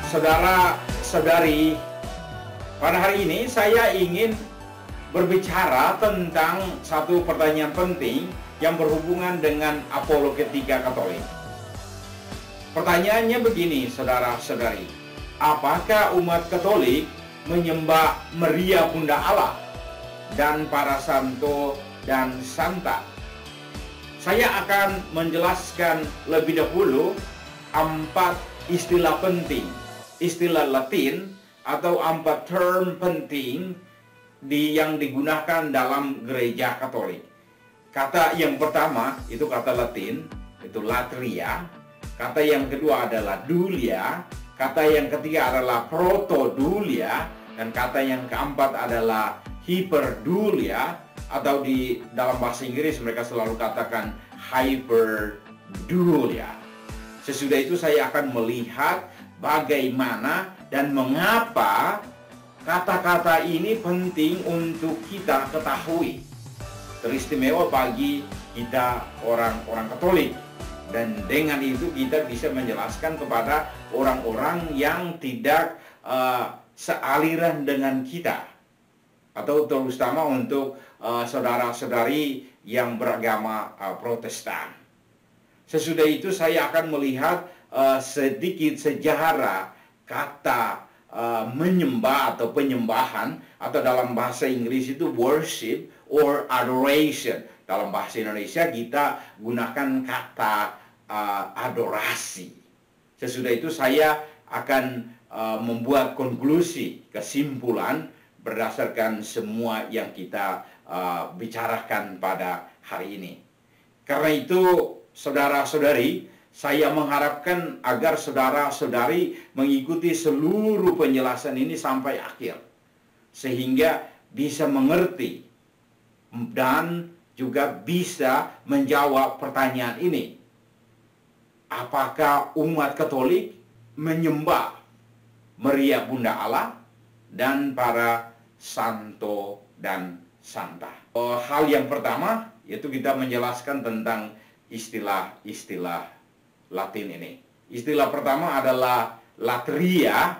Saudara-saudari, pada hari ini saya ingin berbicara tentang satu pertanyaan penting yang berhubungan dengan apologetika Katolik. Pertanyaannya begini, saudara-saudari. Apakah umat Katolik menyembah Maria Bunda Allah dan para santo dan santa? Saya akan menjelaskan lebih dahulu 4 istilah penting, istilah Latin atau 4 term penting yang digunakan dalam gereja Katolik. Kata yang pertama itu kata Latin, itu latria. Kata yang kedua adalah dulia. Kata yang ketiga adalah protodulia. Dan kata yang keempat adalah hyperdulia. Atau di dalam bahasa Inggris mereka selalu katakan hyperdulia. Sesudah itu saya akan melihat bagaimana dan mengapa kata-kata ini penting untuk kita ketahui. Teristimewa bagi kita orang-orang Katolik. Dan dengan itu kita bisa menjelaskan kepada orang-orang yang tidak sealiran dengan kita. Atau terutama untuk saudara-saudari yang beragama Protestan. Sesudah itu saya akan melihat sedikit sejarah kata menyembah atau penyembahan, atau dalam bahasa Inggris itu worship or adoration. Dalam bahasa Indonesia kita gunakan kata adorasi. Sesudah itu saya akan membuat konklusi, kesimpulan berdasarkan semua yang kita bicarakan pada hari ini. Karena itu, saudara-saudari, saya mengharapkan agar saudara-saudari mengikuti seluruh penjelasan ini sampai akhir, sehingga bisa mengerti dan juga bisa menjawab pertanyaan ini. Apakah umat Katolik menyembah Maria Bunda Allah dan para santo dan santa? Hal yang pertama yaitu kita menjelaskan tentang istilah-istilah Latin ini. Istilah pertama adalah latria.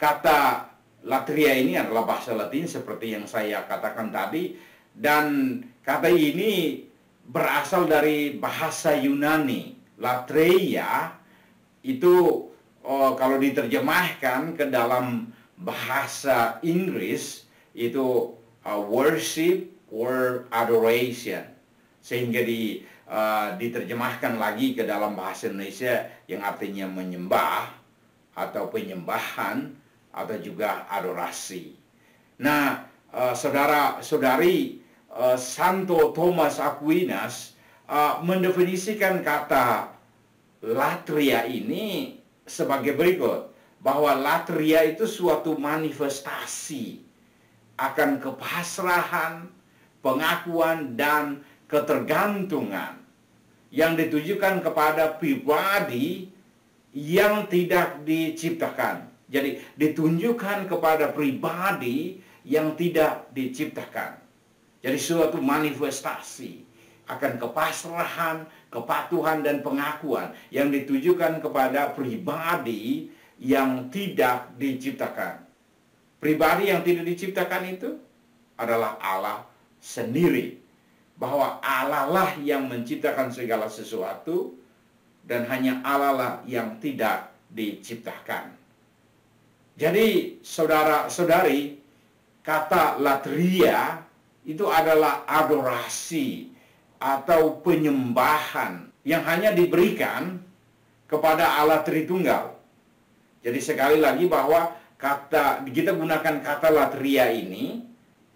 Kata latria ini adalah bahasa Latin seperti yang saya katakan tadi, dan kata ini berasal dari bahasa Yunani. Latreia itu kalau diterjemahkan ke dalam bahasa Inggris itu worship or adoration, sehingga diterjemahkan lagi ke dalam bahasa Indonesia yang artinya menyembah atau penyembahan atau juga adorasi. Nah, saudara-saudari, Santo Thomas Aquinas mendefinisikan kata latria ini sebagai berikut, bahwa latria itu suatu manifestasi akan kepasrahan, pengakuan, dan ketergantungan yang ditujukan kepada pribadi yang tidak diciptakan. Jadi ditunjukkan kepada pribadi yang tidak diciptakan. Jadi suatu manifestasi akan kepasrahan, kepatuhan, dan pengakuan yang ditujukan kepada pribadi yang tidak diciptakan. Pribadi yang tidak diciptakan itu adalah Allah sendiri. Bahwa Allah lah yang menciptakan segala sesuatu, dan hanya Allah lah yang tidak diciptakan. Jadi saudara-saudari, kata latria itu adalah adorasi atau penyembahan yang hanya diberikan kepada Allah Tritunggal. Jadi sekali lagi bahwa kita gunakan kata latria ini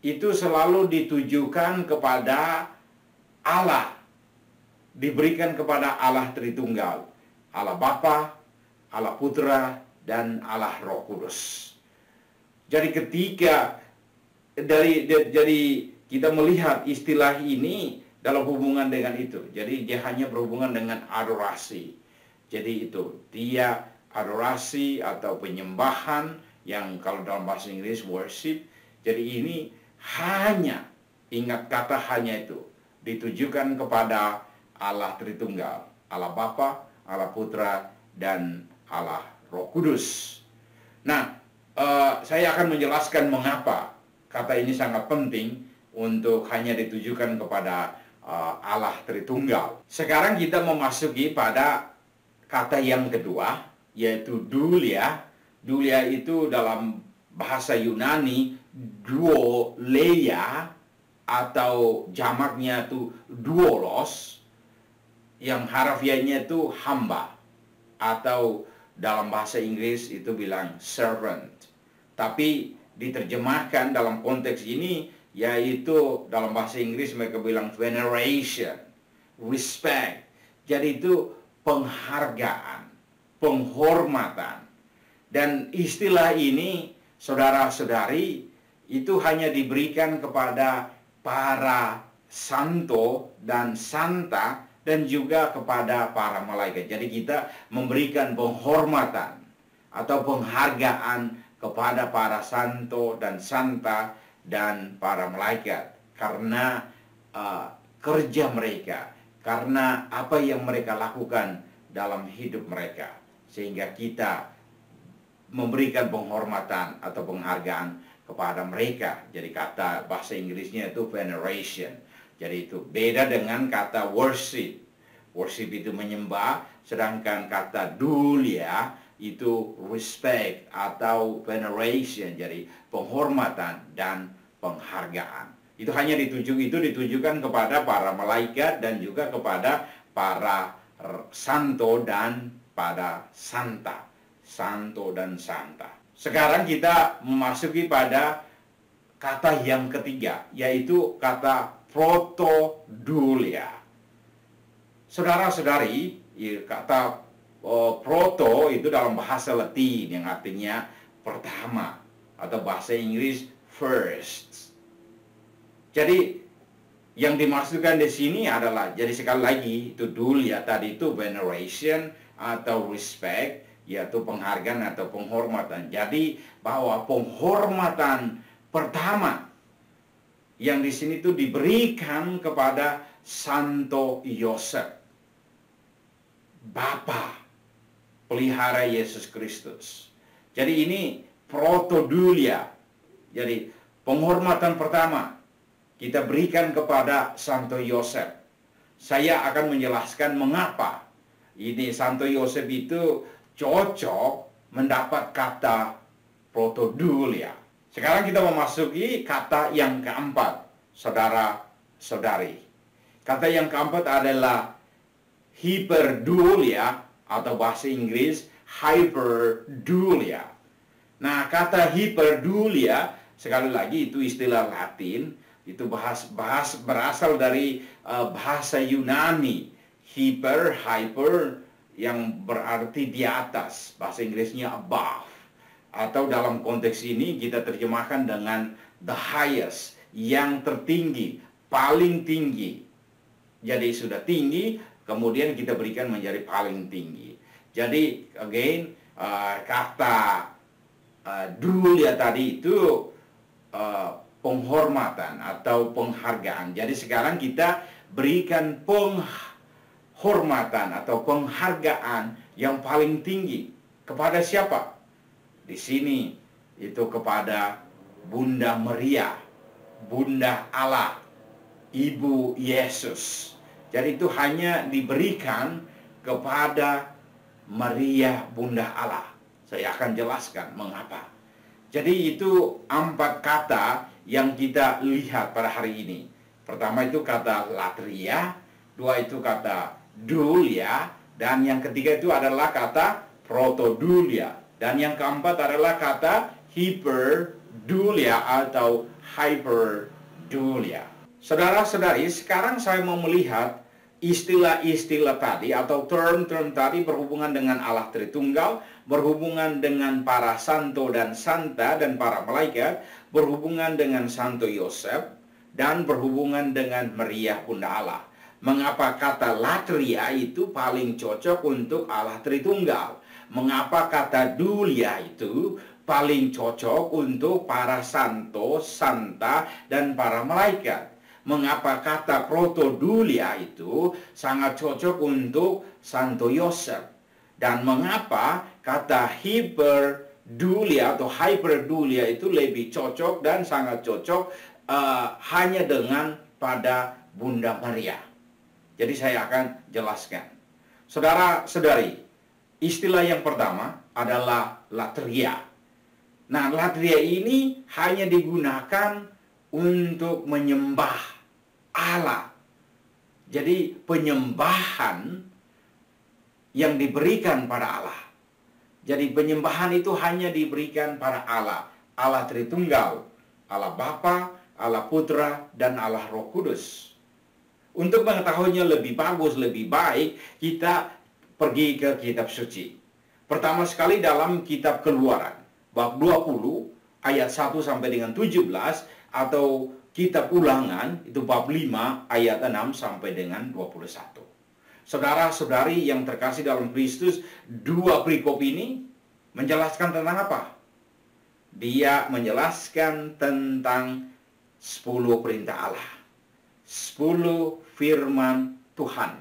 itu selalu ditujukan kepada Allah, diberikan kepada Allah Tritunggal, Allah Bapa, Allah Putra, dan Allah Roh Kudus. Jadi ketika jadi kita melihat istilah ini dalam hubungan dengan itu, jadi dia hanya berhubungan dengan adorasi. Jadi itu dia adorasi atau penyembahan yang kalau dalam bahasa Inggris worship. Jadi ini hanya, ingat kata hanya itu, ditujukan kepada Allah Tritunggal, Allah Bapa, Allah Putra, dan Allah Roh Kudus. Nah, saya akan menjelaskan mengapa kata ini sangat penting untuk hanya ditujukan kepada Allah Tritunggal. Sekarang kita memasuki pada kata yang kedua, yaitu dulia. Dulia itu dalam bahasa Yunani duoleia, atau jamaknya itu doulos, yang harafiahnya itu hamba, atau dalam bahasa Inggris itu bilang servant. Tapi diterjemahkan dalam konteks ini, yaitu dalam bahasa Inggris mereka bilang veneration, respect. Jadi itu penghargaan, penghormatan. Dan istilah ini, saudara-saudari, itu hanya diberikan kepada para santo dan santa, dan juga kepada para malaikat. Jadi kita memberikan penghormatan atau penghargaan kepada para santo dan santa dan para malaikat karena kerja mereka, karena apa yang mereka lakukan dalam hidup mereka, sehingga kita memberikan penghormatan atau penghargaan kepada mereka. Jadi kata bahasa Inggrisnya itu veneration. Jadi itu beda dengan kata worship. Worship itu menyembah, sedangkan kata dulia itu respect atau veneration. Jadi penghormatan dan penghargaan. Itu hanya ditujukan kepada para malaikat dan juga kepada para santo dan pada santa. Santo dan santa. Sekarang kita memasuki pada kata yang ketiga, yaitu kata protodulia. Saudara-saudari, kata proto itu dalam bahasa Latin yang artinya pertama, atau bahasa Inggris first. Jadi yang dimaksudkan di sini adalah, jadi sekali lagi itu dulia tadi itu veneration atau respect, yaitu penghargaan atau penghormatan. Jadi bahwa penghormatan pertama yang di sini itu diberikan kepada Santo Yosef, Bapa pelihara Yesus Kristus. Jadi ini protodulia. Jadi penghormatan pertama kita berikan kepada Santo Yosef. Saya akan menjelaskan mengapa ini Santo Yosef itu cocok mendapat kata protodulia. Sekarang kita memasuki kata yang keempat, saudara-saudari. Kata yang keempat adalah hyperdulia, atau bahasa Inggris hyperdulia. Nah, kata hyperdulia sekali lagi itu istilah Latin, itu berasal dari bahasa Yunani, hyper, yang berarti di atas, bahasa Inggrisnya above. Atau dalam konteks ini kita terjemahkan dengan the highest, yang tertinggi, paling tinggi. Jadi sudah tinggi, kemudian kita berikan menjadi paling tinggi. Jadi again, kata dulia tadi itu penghormatan atau penghargaan. Jadi sekarang kita berikan penghormatan atau penghargaan yang paling tinggi kepada siapa? Di sini itu kepada Bunda Maria, Bunda Allah, Ibu Yesus. Jadi itu hanya diberikan kepada Maria Bunda Allah. Saya akan jelaskan mengapa. Jadi itu 4 kata yang kita lihat pada hari ini. Pertama itu kata latria, 2 itu kata dulia, dan yang ketiga itu adalah kata protodulia. Dan yang keempat adalah kata hyperdulia atau hyperdulia. Saudara-saudari, sekarang saya mau melihat istilah-istilah tadi atau term-term tadi berhubungan dengan Allah Tritunggal, berhubungan dengan para santo dan santa dan para malaikat, berhubungan dengan Santo Yosef, dan berhubungan dengan Maria Bunda Allah. Mengapa kata latria itu paling cocok untuk Allah Tritunggal? Mengapa kata dulia itu paling cocok untuk para santo, santa, dan para malaikat? Mengapa kata protodulia itu sangat cocok untuk Santo Yosef? Dan mengapa kata dulia atau hyperdulia itu lebih cocok dan sangat cocok hanya dengan pada Bunda Maria. Jadi saya akan jelaskan. Saudara-saudari, istilah yang pertama adalah latria. Nah, latria ini hanya digunakan untuk menyembah Allah. Jadi penyembahan yang diberikan pada Allah. Jadi penyembahan itu hanya diberikan pada Allah. Allah Tritunggal, Allah Bapa, Allah Putra, dan Allah Roh Kudus. Untuk mengetahuinya lebih bagus, lebih baik, kita pergi ke kitab suci. Pertama sekali dalam kitab Keluaran, bab 20, ayat 1 sampai dengan 17, atau kitab Ulangan, itu bab 5, ayat 6 sampai dengan 21. Saudara-saudari yang terkasih dalam Kristus, dua perikop ini menjelaskan tentang apa? Dia menjelaskan tentang 10 perintah Allah, 10 firman Tuhan.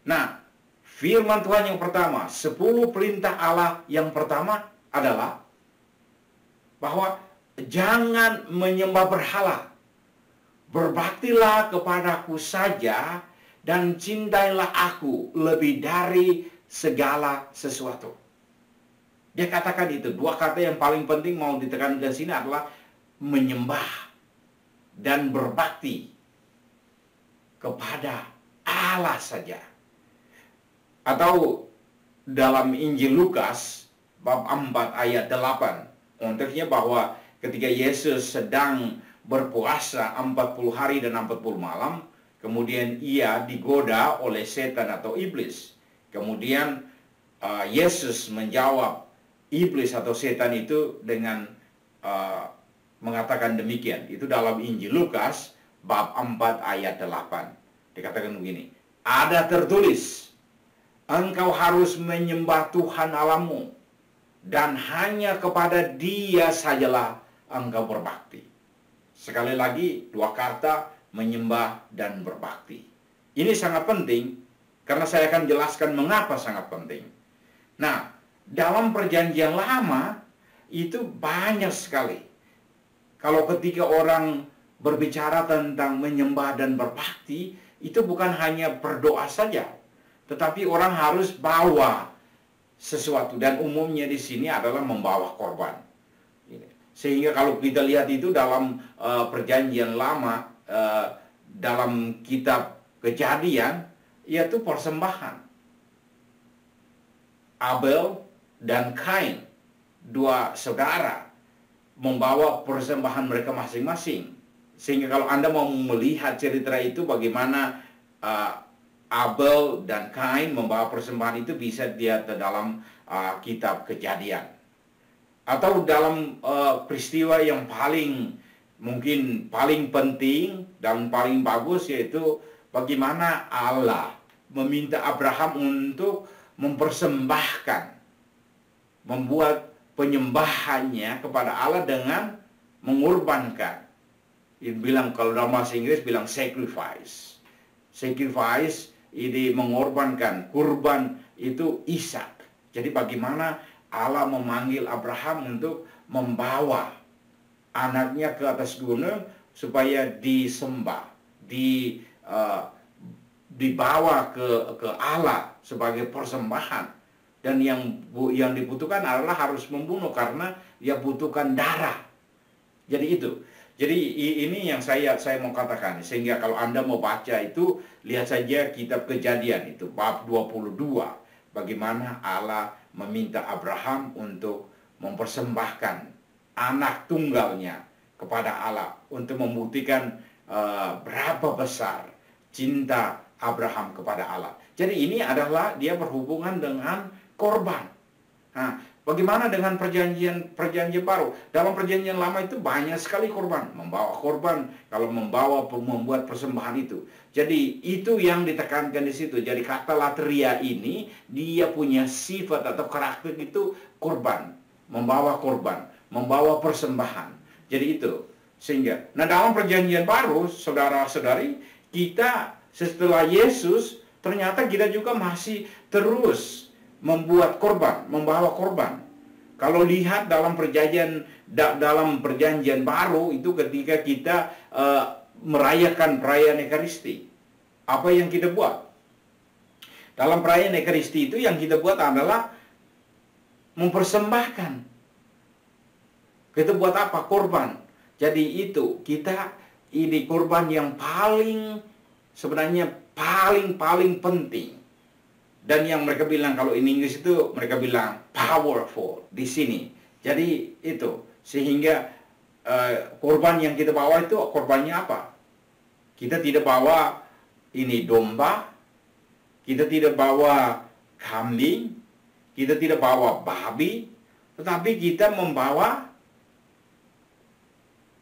Nah, firman Tuhan yang pertama, 10 perintah Allah yang pertama adalah bahwa jangan menyembah berhala. Berbaktilah kepadaku saja dan cintailah aku lebih dari segala sesuatu. Dia katakan itu. Dua kata yang paling penting mau ditekankan di sini adalah menyembah dan berbakti kepada Allah saja. Atau dalam Injil Lukas bab 4 ayat 8, konteksnya bahwa ketika Yesus sedang berpuasa 40 hari dan 40 malam, kemudian ia digoda oleh setan atau iblis. Kemudian Yesus menjawab iblis atau setan itu dengan mengatakan demikian. Itu dalam Injil Lukas bab 4 ayat 8. Dikatakan begini, ada tertulis, engkau harus menyembah Tuhan Allahmu, dan hanya kepada Dia sajalah engkau berbakti. Sekali lagi, dua kata, menyembah dan berbakti. Ini sangat penting, karena saya akan jelaskan mengapa sangat penting. Nah, dalam perjanjian lama, itu banyak sekali. Kalau ketika orang berbicara tentang menyembah dan berbakti, itu bukan hanya berdoa saja, tetapi orang harus bawa sesuatu, dan umumnya di sini adalah membawa korban. Sehingga kalau kita lihat itu dalam perjanjian lama, dalam kitab Kejadian, yaitu persembahan. Abel dan Kain, dua saudara, membawa persembahan mereka masing-masing. Sehingga kalau Anda mau melihat cerita itu bagaimana Abel dan Kain membawa persembahan itu, bisa dilihat dalam kitab Kejadian. Atau dalam peristiwa yang mungkin paling penting dan paling bagus, yaitu bagaimana Allah meminta Abraham untuk mempersembahkan, membuat penyembahannya kepada Allah dengan mengorbankan. Dia bilang, kalau dalam bahasa Inggris bilang sacrifice. Sacrifice ini mengorbankan, kurban itu Ishak. Jadi bagaimana Allah memanggil Abraham untuk membawa anaknya ke atas gunung supaya disembah, dibawa ke Allah sebagai persembahan. Dan yang dibutuhkan adalah harus membunuh, karena dia butuhkan darah. Jadi itu. Jadi ini yang saya mau katakan. Sehingga kalau Anda mau baca itu, lihat saja kitab Kejadian itu bab 22. Bagaimana Allah meminta Abraham untuk mempersembahkan anak tunggalnya kepada Allah, untuk membuktikan berapa besar cinta Abraham kepada Allah. Jadi ini adalah dia berhubungan dengan korban. Nah, bagaimana dengan perjanjian baru? Dalam perjanjian lama itu banyak sekali korban, membawa korban, kalau membuat persembahan itu. Jadi itu yang ditekankan di situ. Jadi kata latria ini, dia punya sifat atau karakter itu korban, membawa persembahan. Jadi itu. Sehingga, nah dalam perjanjian baru, saudara-saudari, kita setelah Yesus, ternyata kita juga masih terus membuat korban, membawa korban. Kalau lihat dalam perjanjian baru itu ketika kita merayakan perayaan Ekaristi, apa yang kita buat? Dalam perayaan Ekaristi itu yang kita buat adalah mempersembahkan. Kita buat apa? Korban. Jadi itu ini korban yang sebenarnya paling penting. Dan yang mereka bilang, kalau in Inggris itu mereka bilang powerful di sini. Jadi itu, sehingga korban yang kita bawa itu korbannya apa? Kita tidak bawa ini domba, kita tidak bawa kambing, kita tidak bawa babi, tetapi kita membawa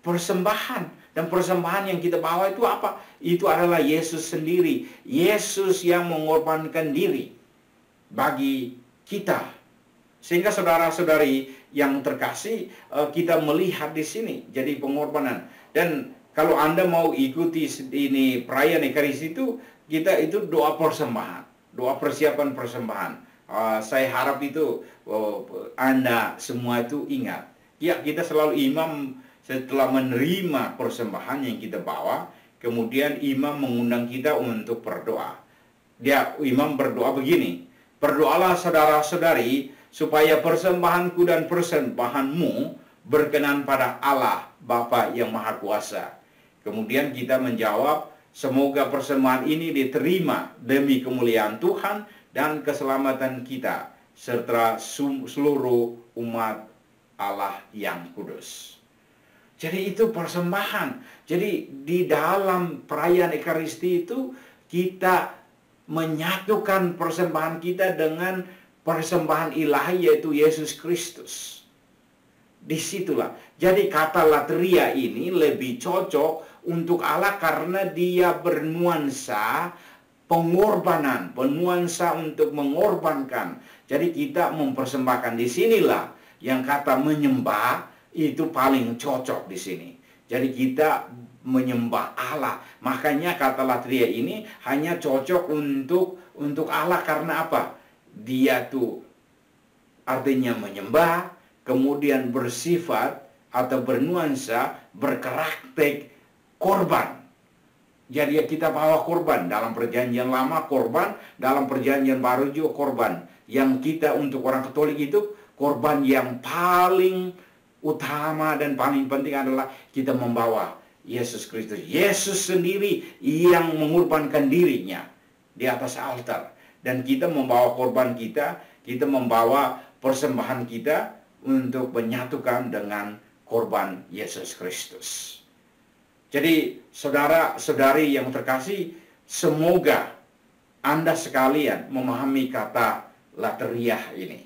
persembahan. Dan persembahan yang kita bawa itu apa? Itu adalah Yesus sendiri. Yesus yang mengorbankan diri bagi kita. Sehingga saudara-saudari yang terkasih, kita melihat di sini jadi pengorbanan. Dan kalau Anda mau ikuti ini perayaan Ekaristi itu, kita itu doa persembahan, doa persiapan persembahan. Saya harap itu Anda semua itu ingat. Ya, kita selalu imam setelah menerima persembahan yang kita bawa, kemudian imam mengundang kita untuk berdoa. Imam berdoa begini, berdoalah saudara-saudari supaya persembahanku dan persembahanmu berkenan pada Allah Bapa yang Maha Kuasa. Kemudian kita menjawab, semoga persembahan ini diterima demi kemuliaan Tuhan dan keselamatan kita serta seluruh umat Allah yang kudus. Jadi itu persembahan. Jadi di dalam perayaan Ekaristi itu kita menyatukan persembahan kita dengan persembahan ilahi, yaitu Yesus Kristus. Disitulah. Jadi kata latria ini lebih cocok untuk Allah karena dia bernuansa pengorbanan, bernuansa untuk mengorbankan. Jadi kita mempersembahkan. Disinilah yang kata menyembah itu paling cocok di sini. Jadi kita menyembah Allah. Makanya kata latria ini hanya cocok untuk Allah karena apa? Dia tuh artinya menyembah, kemudian bersifat atau bernuansa, berkarakter korban. Jadi kita bawa korban. Dalam perjanjian lama korban, dalam perjanjian baru juga korban. Yang kita untuk orang Katolik itu korban yang paling utama dan paling penting adalah kita membawa Yesus Kristus. Yesus sendiri yang mengorbankan dirinya di atas altar. Dan kita membawa korban kita membawa persembahan kita untuk menyatukan dengan korban Yesus Kristus. Jadi saudara-saudari yang terkasih, semoga Anda sekalian memahami kata latria ini.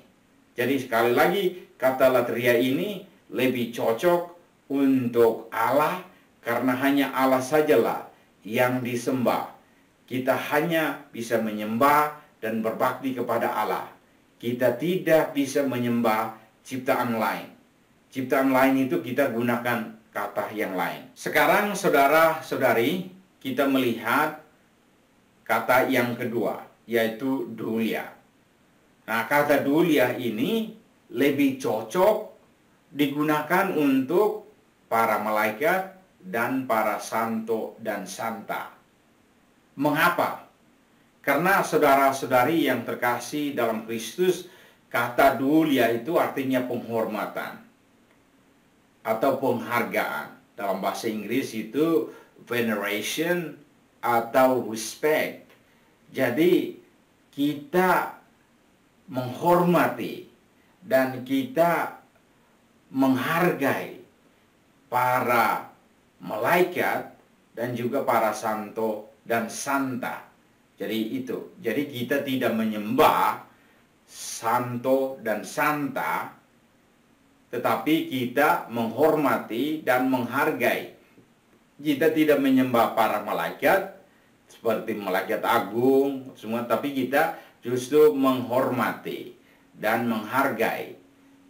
Jadi sekali lagi, kata latria ini lebih cocok untuk Allah karena hanya Allah sajalah yang disembah. Kita hanya bisa menyembah dan berbakti kepada Allah. Kita tidak bisa menyembah ciptaan lain. Ciptaan lain itu kita gunakan kata yang lain. Sekarang saudara-saudari, kita melihat kata yang kedua, yaitu dulia. Nah, kata dulia ini lebih cocok digunakan untuk para malaikat dan para santo dan santa. Mengapa? Karena saudara-saudari yang terkasih dalam Kristus, kata dulia itu artinya penghormatan atau penghargaan. Dalam bahasa Inggris itu veneration atau respect. Jadi kita menghormati dan kita menghargai para malaikat dan juga para santo dan santa. Jadi itu. Jadi kita tidak menyembah santo dan santa, tetapi kita menghormati dan menghargai. Kita tidak menyembah para malaikat seperti malaikat agung semua, tapi kita justru menghormati dan menghargai.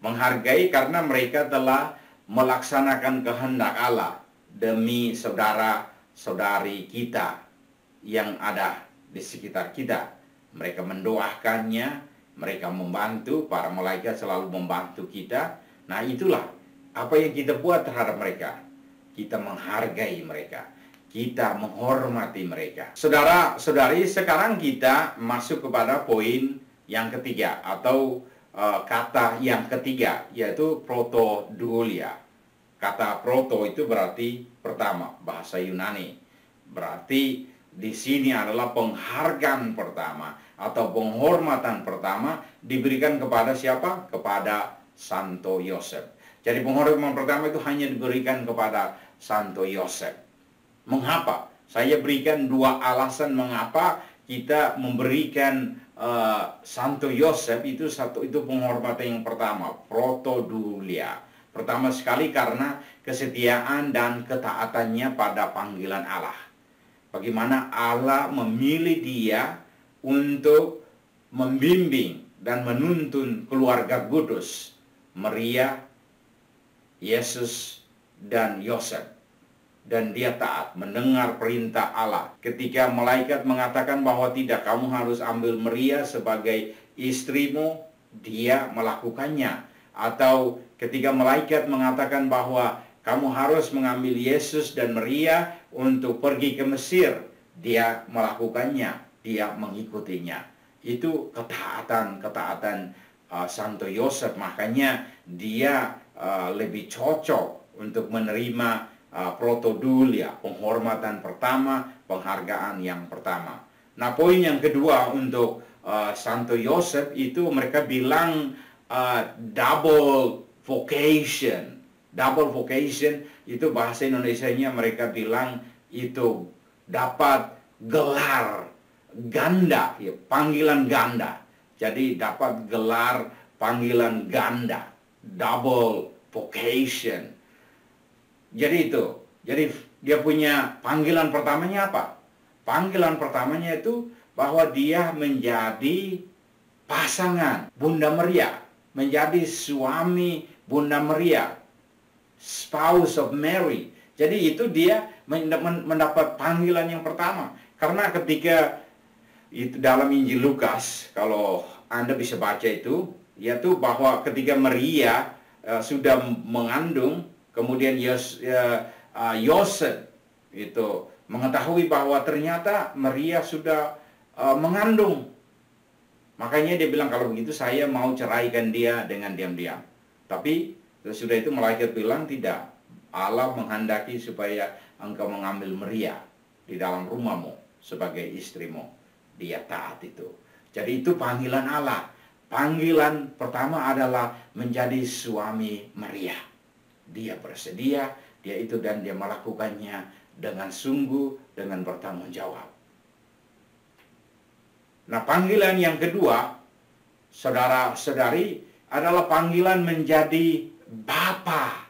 Menghargai karena mereka telah melaksanakan kehendak Allah demi saudara-saudari kita yang ada di sekitar kita. Mereka mendoakannya, Mereka membantu, para malaikat selalu membantu kita. Nah, itulah apa yang kita buat terhadap mereka. Kita menghargai mereka, kita menghormati mereka. Saudara-saudari, sekarang kita masuk kepada poin yang ketiga, atau kata yang ketiga, yaitu protodulia. Kata proto itu berarti pertama, bahasa Yunani. Berarti di sini adalah penghargaan pertama atau penghormatan pertama diberikan kepada siapa? Kepada Santo Yosef. Jadi penghormatan pertama itu hanya diberikan kepada Santo Yosef. Mengapa? Saya berikan dua alasan mengapa kita memberikan Santo Yosef itu penghormatan yang pertama, protodulia. Pertama sekali karena kesetiaan dan ketaatannya pada panggilan Allah. Bagaimana Allah memilih dia untuk membimbing dan menuntun keluarga kudus, Maria, Yesus, dan Yosef. Dan dia taat mendengar perintah Allah. Ketika malaikat mengatakan bahwa tidak, kamu harus ambil Maria sebagai istrimu, dia melakukannya. Atau ketika malaikat mengatakan bahwa kamu harus mengambil Yesus dan Maria untuk pergi ke Mesir, dia melakukannya, dia mengikutinya. Itu ketaatan Santo Yosef. Makanya dia lebih cocok untuk menerima protodulia, penghormatan pertama, penghargaan yang pertama. Nah, poin yang kedua untuk Santo Yosef itu mereka bilang double vocation. Double vocation itu bahasa Indonesianya mereka bilang itu dapat gelar ganda, ya, panggilan ganda. Jadi dapat gelar panggilan ganda, double vocation. Jadi itu, jadi dia punya panggilan pertamanya apa? Panggilan pertamanya itu bahwa dia menjadi pasangan Bunda Maria, menjadi suami Bunda Maria, spouse of Mary. Jadi itu dia mendapat panggilan yang pertama. Karena ketika itu dalam Injil Lukas, kalau Anda bisa baca itu, yaitu bahwa ketika Maria sudah mengandung, kemudian Yosef itu mengetahui bahwa ternyata Maria sudah mengandung. Makanya dia bilang, kalau begitu saya mau ceraikan dia dengan diam-diam. Tapi sudah itu malaikat bilang, tidak. Allah menghendaki supaya engkau mengambil Maria di dalam rumahmu sebagai istrimu. Dia taat itu. Jadi itu panggilan Allah. Panggilan pertama adalah menjadi suami Maria. Dia bersedia, dia itu, dan dia melakukannya dengan sungguh, dengan bertanggung jawab. Nah, panggilan yang kedua, saudara-saudari, adalah panggilan menjadi Bapa.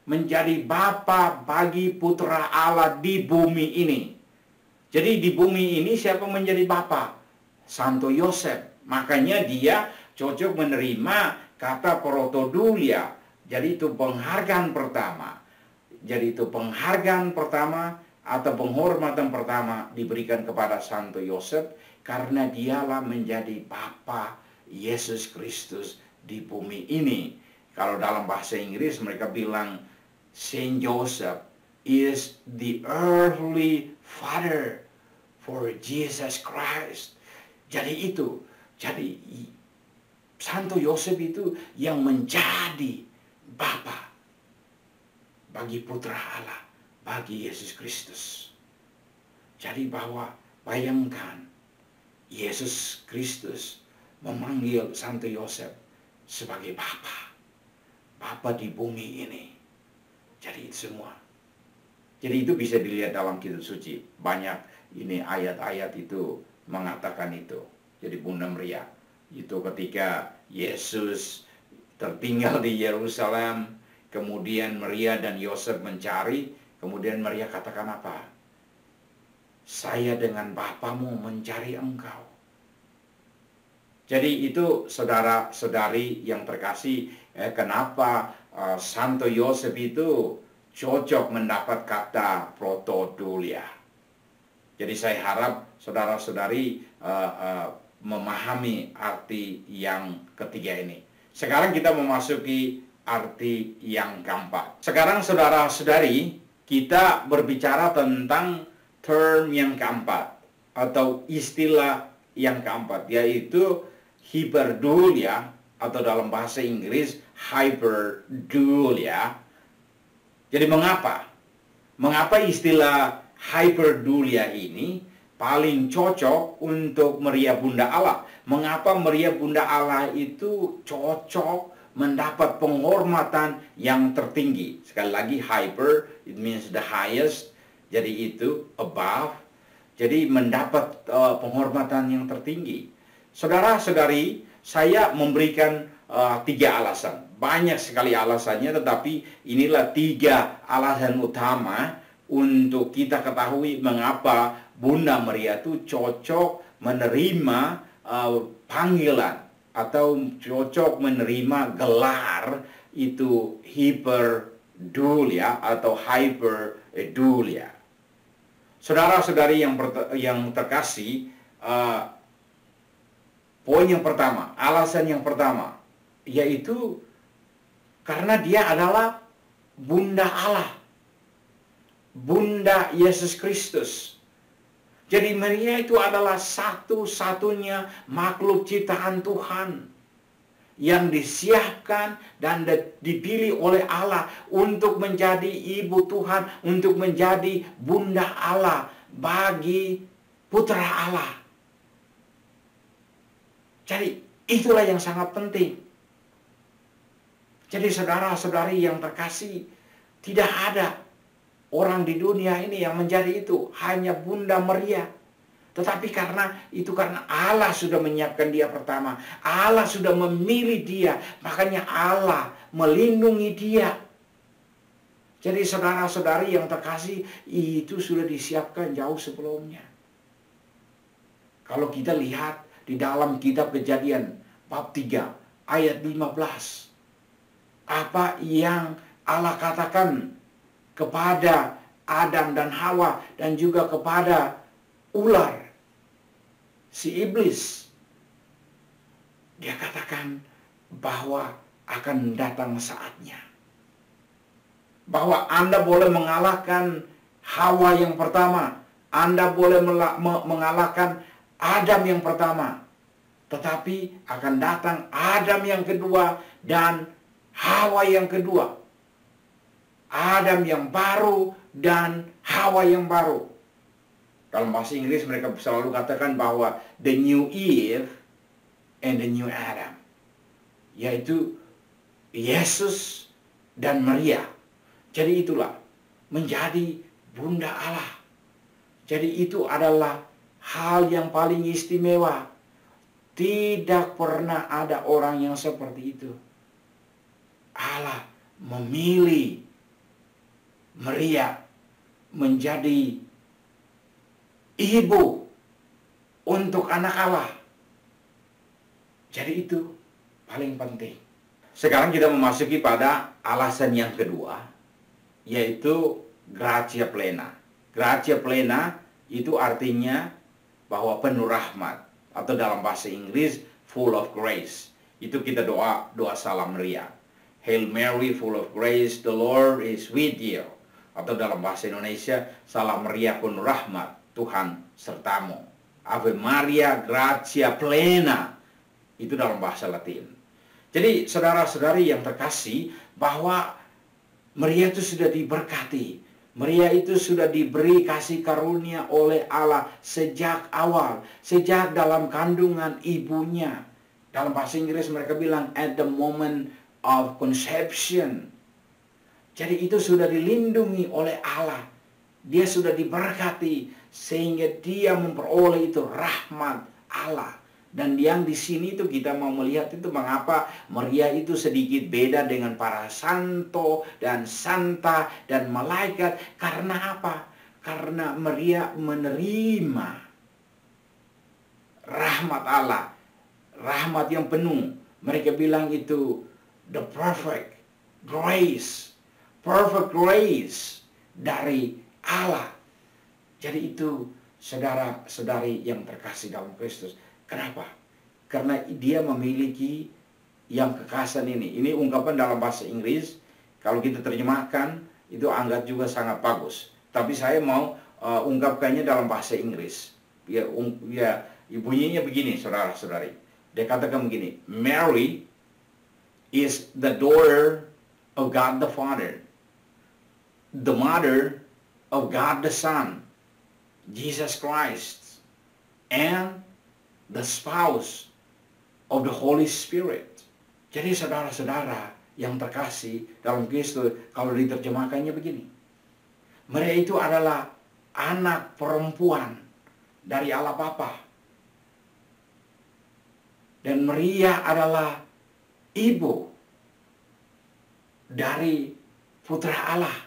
Menjadi Bapa bagi putra Allah di bumi ini. Jadi di bumi ini siapa menjadi Bapa? Santo Yosef. Makanya dia cocok menerima kata protodulia. Jadi itu penghargaan pertama. Jadi itu penghargaan pertama atau penghormatan pertama diberikan kepada Santo Yosef, karena dialah menjadi Bapa Yesus Kristus di bumi ini. Kalau dalam bahasa Inggris mereka bilang Saint Joseph is the earthly father for Jesus Christ. Jadi itu, jadi Santo Yosef itu yang menjadi Bapa bagi putra Allah, bagi Yesus Kristus. Jadi bahwa bayangkan Yesus Kristus memanggil Santo Yosef sebagai Bapa. Bapa di bumi ini. Jadi itu semua. Jadi itu bisa dilihat dalam kitab suci. Banyak ini ayat-ayat itu mengatakan itu. Jadi Bunda Maria itu ketika Yesus tertinggal di Yerusalem, kemudian Maria dan Yosef mencari, kemudian Maria katakan apa? Saya dengan Bapamu mencari engkau. Jadi itu saudara-saudari yang terkasih, kenapa Santo Yosef itu cocok mendapat kata protodulia. Jadi saya harap saudara-saudari memahami arti yang ketiga ini. Sekarang kita memasuki arti yang keempat. Sekarang saudara-saudari, kita berbicara tentang term yang keempat atau istilah yang keempat, yaitu hyperdulia atau dalam bahasa Inggris hyperdulia. Jadi mengapa istilah hyperdulia ini paling cocok untuk Maria Bunda Allah? Mengapa Maria Bunda Allah itu cocok mendapat penghormatan yang tertinggi? Sekali lagi, hyper, it means the highest. Jadi itu above. Jadi mendapat penghormatan yang tertinggi. Saudara-saudari, saya memberikan 3 alasan. Banyak sekali alasannya, tetapi inilah 3 alasan utama untuk kita ketahui mengapa Bunda Maria itu cocok menerima panggilan atau cocok menerima gelar itu hyperdulia atau hyperdulia. Saudara-saudari yang terkasih, poin yang pertama, alasan yang pertama, yaitu karena dia adalah Bunda Allah, Bunda Yesus Kristus. Jadi Maria itu adalah satu-satunya makhluk ciptaan Tuhan yang disiapkan dan dipilih oleh Allah untuk menjadi ibu Tuhan, untuk menjadi Bunda Allah bagi putra Allah. Jadi itulah yang sangat penting. Jadi saudara-saudari yang terkasih, tidak ada orang di dunia ini yang menjadi itu, hanya Bunda Maria. Tetapi karena Allah sudah menyiapkan dia pertama, Allah sudah memilih dia, makanya Allah melindungi dia. Jadi saudara-saudari yang terkasih, itu sudah disiapkan jauh sebelumnya. Kalau kita lihat di dalam kitab Kejadian bab 3 ayat 15, apa yang Allah katakan kepada Adam dan Hawa dan juga kepada ular, si iblis. Dia katakan bahwa akan datang saatnya, bahwa Anda boleh mengalahkan Hawa yang pertama, Anda boleh mengalahkan Adam yang pertama, tetapi akan datang Adam yang kedua dan Hawa yang kedua. Adam yang baru dan Hawa yang baru. Dalam bahasa Inggris mereka selalu katakan bahwa the new Eve and the new Adam, yaitu Yesus dan Maria. Jadi itulah menjadi Bunda Allah. Jadi itu adalah hal yang paling istimewa. Tidak pernah ada orang yang seperti itu. Allah memilih Maria menjadi ibu untuk anak Allah. Jadi itu paling penting. Sekarang kita memasuki pada alasan yang kedua, yaitu gratia plena. Gratia plena itu artinya bahwa penuh rahmat, atau dalam bahasa Inggris full of grace. Itu kita doa salam Maria. Hail Mary, full of grace, the Lord is with you. Atau dalam bahasa Indonesia, salam Maria penuh rahmat, Tuhan sertamu. Ave Maria, gratia plena. Itu dalam bahasa Latin. Jadi saudara-saudari yang terkasih, bahwa Maria itu sudah diberkati. Maria itu sudah diberi kasih karunia oleh Allah sejak awal, sejak dalam kandungan ibunya. Dalam bahasa Inggris mereka bilang at the moment of conception. Jadi itu sudah dilindungi oleh Allah. Dia sudah diberkati sehingga dia memperoleh itu rahmat Allah. Dan yang di sini itu kita mau melihat itu mengapa Maria itu sedikit beda dengan para santo dan santa dan malaikat. Karena apa? Karena Maria menerima rahmat Allah, rahmat yang penuh. Mereka bilang itu the perfect grace dari Allah. Jadi itu saudara-saudari yang terkasih dalam Kristus. Kenapa? Karena dia memiliki yang kekhasan ini. Ini ungkapan dalam bahasa Inggris. Kalau kita terjemahkan, itu anggap juga sangat bagus. Tapi saya mau ungkapkannya dalam bahasa Inggris. Ya, bunyinya begini, saudara-saudari. Dia katakan begini, Mary is the daughter of God the Father, the mother of God the Son, Jesus Christ, and the spouse of the Holy Spirit. Jadi saudara-saudara yang terkasih dalam Kristus, kalau diterjemahkannya begini, mereka itu adalah anak perempuan dari Allah Bapa, dan Maria adalah ibu dari Putra Allah,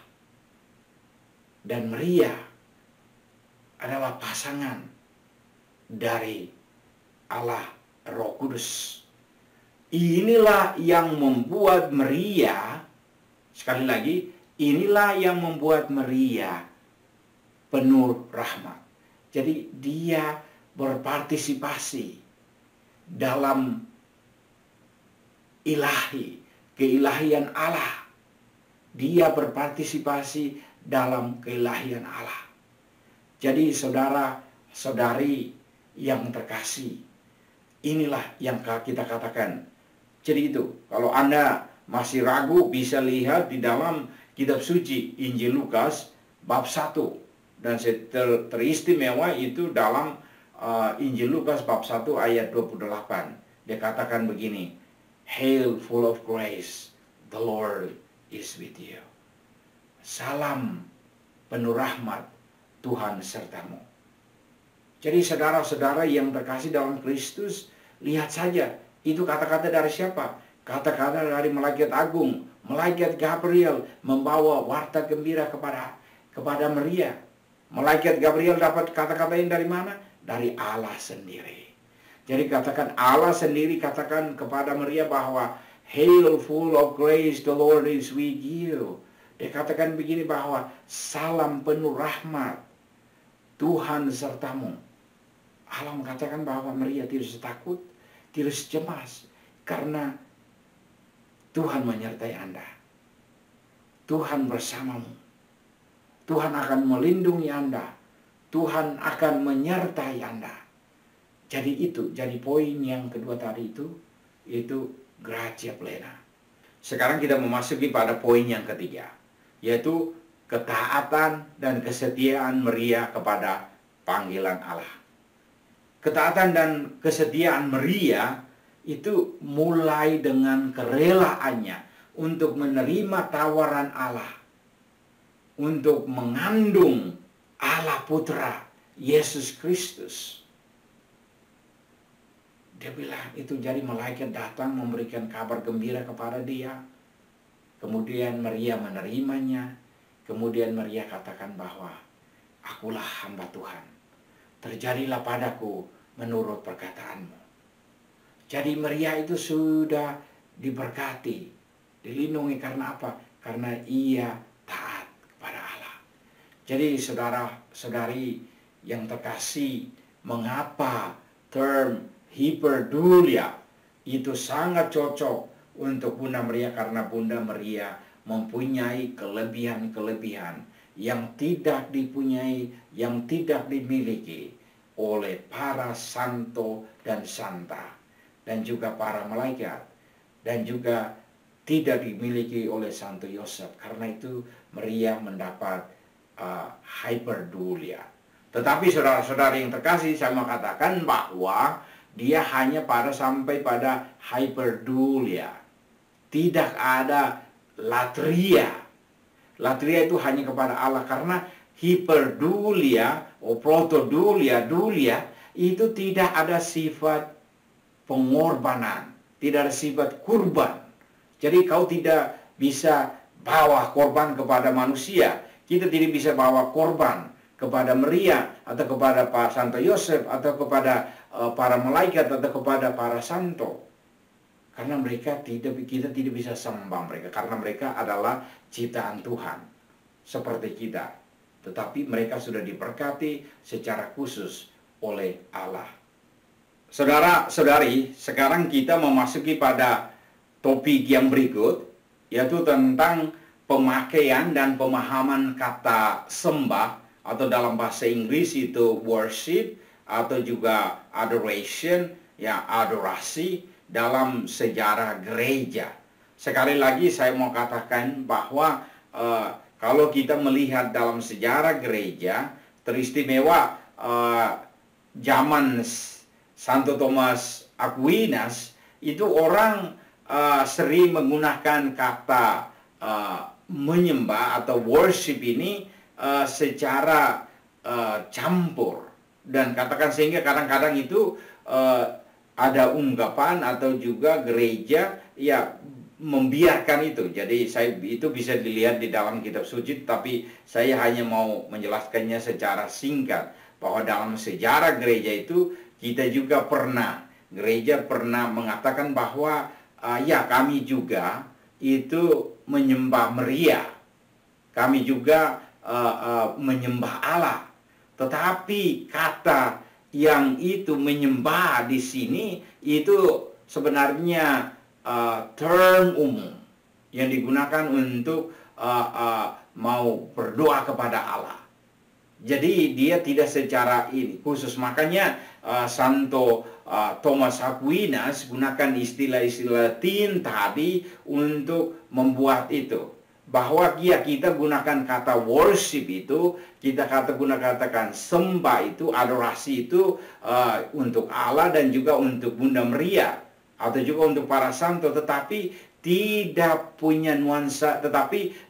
dan Maria adalah pasangan dari Allah Roh Kudus. Inilah yang membuat Maria, sekali lagi, inilah yang membuat Maria penuh rahmat. Jadi dia berpartisipasi dalam keilahian Allah. Dia berpartisipasi dalam keilahian Allah. Jadi saudara-saudari yang terkasih, inilah yang kita katakan. Jadi itu, kalau Anda masih ragu, bisa lihat di dalam kitab suci Injil Lukas bab 1. Dan teristimewa itu dalam Injil Lukas bab 1 ayat 28. Dia katakan begini, Hail full of grace, the Lord is with you. Salam penuh rahmat, Tuhan sertamu. Jadi saudara-saudara yang terkasih dalam Kristus, lihat saja, itu kata-kata dari siapa? Kata-kata dari malaikat agung, malaikat Gabriel membawa warta gembira kepada Maria. Malaikat Gabriel dapat kata-kata ini dari mana? Dari Allah sendiri. Jadi katakan Allah sendiri katakan kepada Maria bahwa Hail full of grace, the Lord is with you. Dia katakan begini bahwa salam penuh rahmat, Tuhan sertamu. Allah mengatakan bahwa Maria tidak usah takut, tidak usah cemas, karena Tuhan menyertai Anda. Tuhan bersamamu. Tuhan akan melindungi Anda. Tuhan akan menyertai Anda. Jadi poin yang kedua tadi itu gratia plena. Sekarang kita memasuki pada poin yang ketiga, yaitu ketaatan dan kesetiaan Maria kepada panggilan Allah. Ketaatan dan kesetiaan Maria itu mulai dengan kerelaannya untuk menerima tawaran Allah, untuk mengandung Allah Putra Yesus Kristus. Dia bilang itu, jadi malaikat datang memberikan kabar gembira kepada dia. Kemudian Maria menerimanya. Kemudian Maria katakan bahwa akulah hamba Tuhan. Terjadilah padaku menurut perkataanmu. Jadi Maria itu sudah diberkati, dilindungi karena apa? Karena ia taat kepada Allah. Jadi saudara-saudari yang terkasih, mengapa term hyperdulia itu sangat cocok untuk Bunda Maria? Karena Bunda Maria mempunyai kelebihan-kelebihan yang tidak dipunyai, yang tidak dimiliki oleh para santo dan santa, dan juga para malaikat, dan juga tidak dimiliki oleh Santo Yosef. Karena itu Maria mendapat hyperdulia. Tetapi saudara-saudari yang terkasih, saya mau katakan bahwa dia hanya sampai pada hyperdulia. Tidak ada latria. Latria itu hanya kepada Allah, karena hyperdulia protodulia, dulia itu tidak ada sifat pengorbanan, tidak ada sifat kurban. Jadi kau tidak bisa bawa korban kepada manusia. Kita tidak bisa bawa korban kepada Maria atau kepada Pak Santo Yosef atau kepada para malaikat atau kepada para santo. Karena kita tidak bisa sembah mereka, karena mereka adalah ciptaan Tuhan seperti kita. Tetapi mereka sudah diberkati secara khusus oleh Allah. Saudara-saudari, sekarang kita memasuki pada topik yang berikut, yaitu tentang pemakaian dan pemahaman kata sembah, atau dalam bahasa Inggris itu worship, atau juga adoration, ya adorasi dalam sejarah gereja. Sekali lagi saya mau katakan bahwa kalau kita melihat dalam sejarah gereja, teristimewa zaman Santo Thomas Aquinas, itu orang sering menggunakan kata menyembah atau worship ini secara campur, dan katakan sehingga kadang-kadang itu ada ungkapan atau juga gereja ya membiarkan itu. Jadi itu bisa dilihat di dalam kitab suci, tapi saya hanya mau menjelaskannya secara singkat bahwa dalam sejarah gereja itu kita juga gereja pernah mengatakan bahwa ya kami juga itu menyembah Maria, kami juga menyembah Allah. Tetapi kata yang itu menyembah di sini itu sebenarnya term umum yang digunakan untuk mau berdoa kepada Allah. Jadi dia tidak secara ini khusus. Makanya Santo Thomas Aquinas gunakan istilah-istilah Latin tadi untuk membuat itu. Bahwa kita gunakan kata worship itu, kita katakan sembah itu, adorasi itu untuk Allah dan juga untuk Bunda Maria, atau juga untuk para santo, tetapi tidak punya nuansa,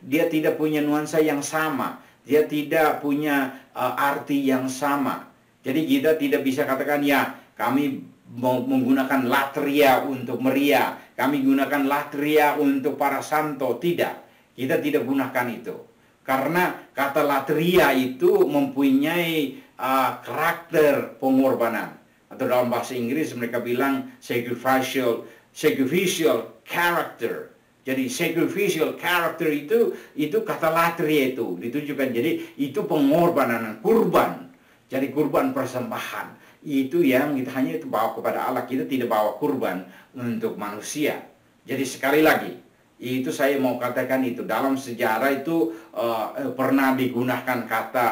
dia tidak punya nuansa yang sama, dia tidak punya arti yang sama. Jadi kita tidak bisa katakan ya kami menggunakan latria untuk Maria, kami gunakan latria untuk para santo. Tidak. Kita tidak gunakan itu. Karena kata latria itu mempunyai karakter pengorbanan. Atau dalam bahasa Inggris mereka bilang sacrificial character. Jadi sacrificial character itu kata latria itu ditujukan. Jadi itu pengorbanan, kurban. Jadi kurban persembahan. Itu yang kita hanya itu bawa kepada Allah. Kita tidak bawa kurban untuk manusia. Jadi sekali lagi, itu saya mau katakan itu dalam sejarah itu pernah digunakan kata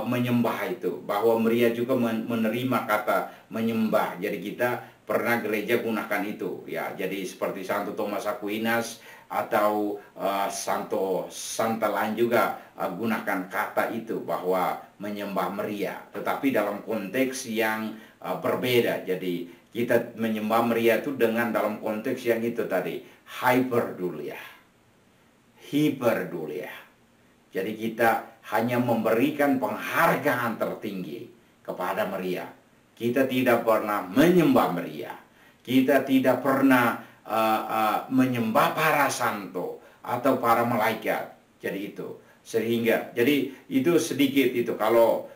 menyembah itu, bahwa Maria juga menerima kata menyembah. Jadi kita pernah gereja gunakan itu ya. Jadi seperti Santo Thomas Aquinas atau Santa lain juga gunakan kata itu bahwa menyembah Maria, tetapi dalam konteks yang berbeda. Jadi kita menyembah Maria itu dengan dalam konteks yang itu tadi, hyperdulia. Jadi kita hanya memberikan penghargaan tertinggi kepada Maria. Kita tidak pernah menyembah Maria. Kita tidak pernah menyembah para santo atau para malaikat. Jadi itu. Jadi itu sedikit itu. Kalau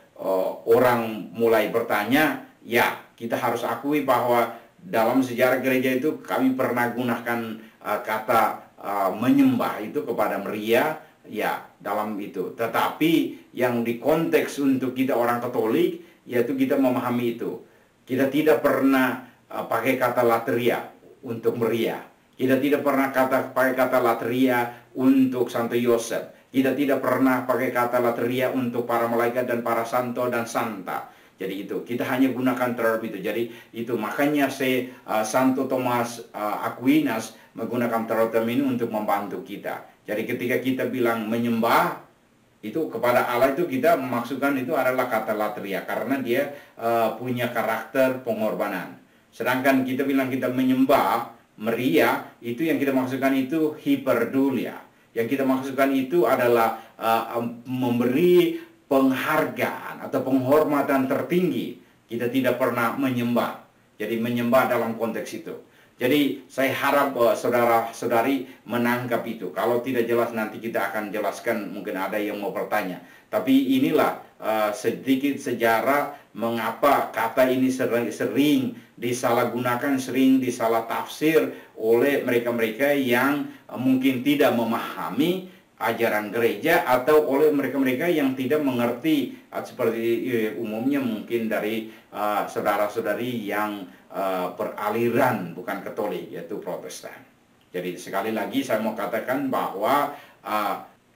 orang mulai bertanya, ya kita harus akui bahwa dalam sejarah gereja itu kami pernah gunakan kata menyembah itu kepada Maria, ya dalam itu. Tetapi yang di konteks untuk kita orang Katolik, yaitu kita memahami itu. Kita tidak pernah pakai kata latria untuk Maria. Kita tidak pernah pakai kata latria untuk Santo Yosef. Kita tidak pernah pakai kata latria untuk para malaikat dan para santo dan santa. Jadi itu, kita hanya gunakan term itu. Jadi itu makanya Santo Thomas Aquinas menggunakan term ini untuk membantu kita. Jadi ketika kita bilang menyembah itu kepada Allah, itu kita maksudkan itu adalah kata latria, karena dia punya karakter pengorbanan. Sedangkan kita bilang kita menyembah Maria, itu yang kita maksudkan itu hyperdulia. Yang kita maksudkan itu adalah memberi penghargaan atau penghormatan tertinggi. Kita tidak pernah menyembah. Jadi menyembah dalam konteks itu. Jadi saya harap saudara-saudari menangkap itu. Kalau tidak jelas nanti kita akan jelaskan, mungkin ada yang mau bertanya. Tapi inilah sedikit sejarah mengapa kata ini sering disalahgunakan, sering disalah tafsir oleh mereka-mereka yang mungkin tidak memahami ajaran gereja atau oleh mereka-mereka yang tidak mengerti seperti umumnya mungkin dari saudara-saudari yang beraliran bukan Katolik, yaitu Protestan. Jadi sekali lagi saya mau katakan bahwa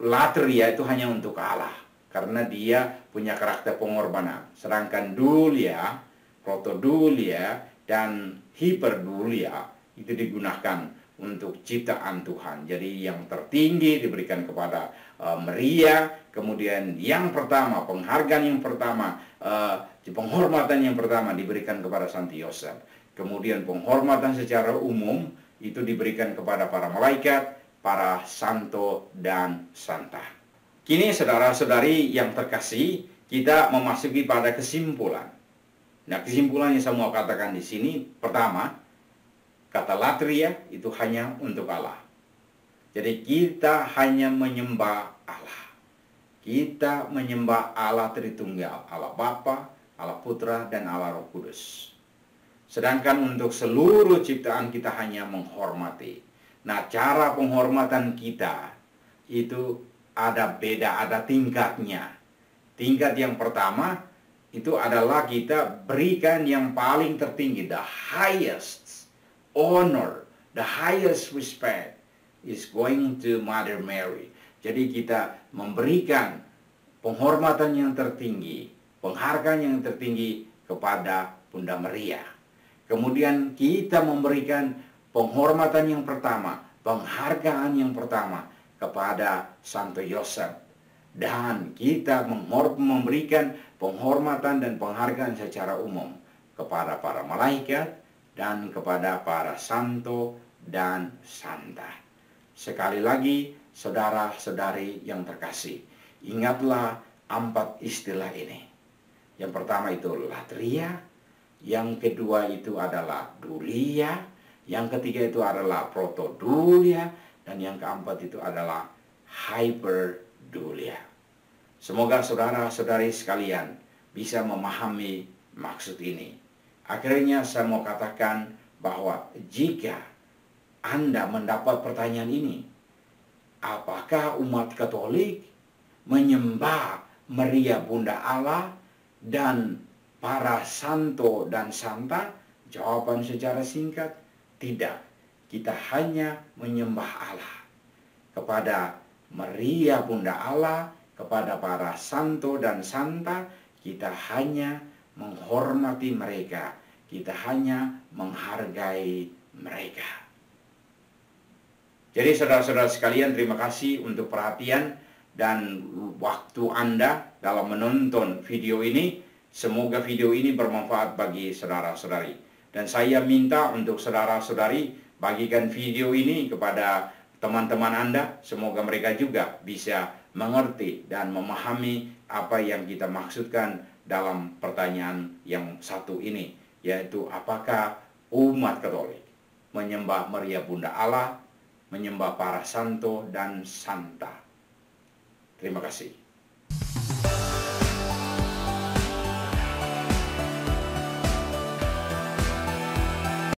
latria itu hanya untuk Allah, karena dia punya karakter pengorbanan. Sedangkan dulia, protodulia, dan hiperdulia itu digunakan untuk ciptaan Tuhan. Jadi yang tertinggi diberikan kepada Maria, kemudian yang pertama, penghargaan yang pertama, penghormatan yang pertama diberikan kepada Santo Yosef. Kemudian penghormatan secara umum itu diberikan kepada para malaikat, para santo dan santa. Kini saudara-saudari yang terkasih, kita memasuki pada kesimpulan. Nah, kesimpulan yang saya mau katakan di sini, pertama, kata latria itu hanya untuk Allah. Jadi kita hanya menyembah Allah. Kita menyembah Allah Tritunggal, Allah Bapa, Allah Putra, dan Allah Roh Kudus. Sedangkan untuk seluruh ciptaan kita hanya menghormati. Nah, cara penghormatan kita itu ada beda, ada tingkatnya. Tingkat yang pertama itu adalah kita berikan yang paling tertinggi, the highest honor, the highest respect is going to Mother Mary. Jadi kita memberikan penghormatan yang tertinggi, penghargaan yang tertinggi kepada Bunda Maria. Kemudian kita memberikan penghormatan yang pertama, penghargaan yang pertama kepada Santo Yosef. Dan kita memberikan penghormatan dan penghargaan secara umum kepada para malaikat dan kepada para santo dan santa. Sekali lagi, saudara-saudari yang terkasih, ingatlah 4 istilah ini. Yang pertama itu latria, yang kedua itu adalah dulia, yang ketiga itu adalah protodulia, dan yang keempat itu adalah hyperdulia. Semoga saudara-saudari sekalian bisa memahami maksud ini. Akhirnya saya mau katakan bahwa jika Anda mendapat pertanyaan ini, apakah umat Katolik menyembah Maria Bunda Allah dan para santo dan santa? Jawaban secara singkat, tidak. Kita hanya menyembah Allah. Kepada Maria Bunda Allah, kepada para santo dan santa, kita hanya menghormati mereka, kita hanya menghargai mereka. Jadi saudara-saudara sekalian, terima kasih untuk perhatian dan waktu Anda dalam menonton video ini. Semoga video ini bermanfaat bagi saudara-saudari. Dan saya minta untuk saudara-saudari bagikan video ini kepada teman-teman Anda. Semoga mereka juga bisa mengerti dan memahami apa yang kita maksudkan dalam pertanyaan yang satu ini, yaitu apakah umat Katolik menyembah Maria Bunda Allah, menyembah para santo dan santa. Terima kasih.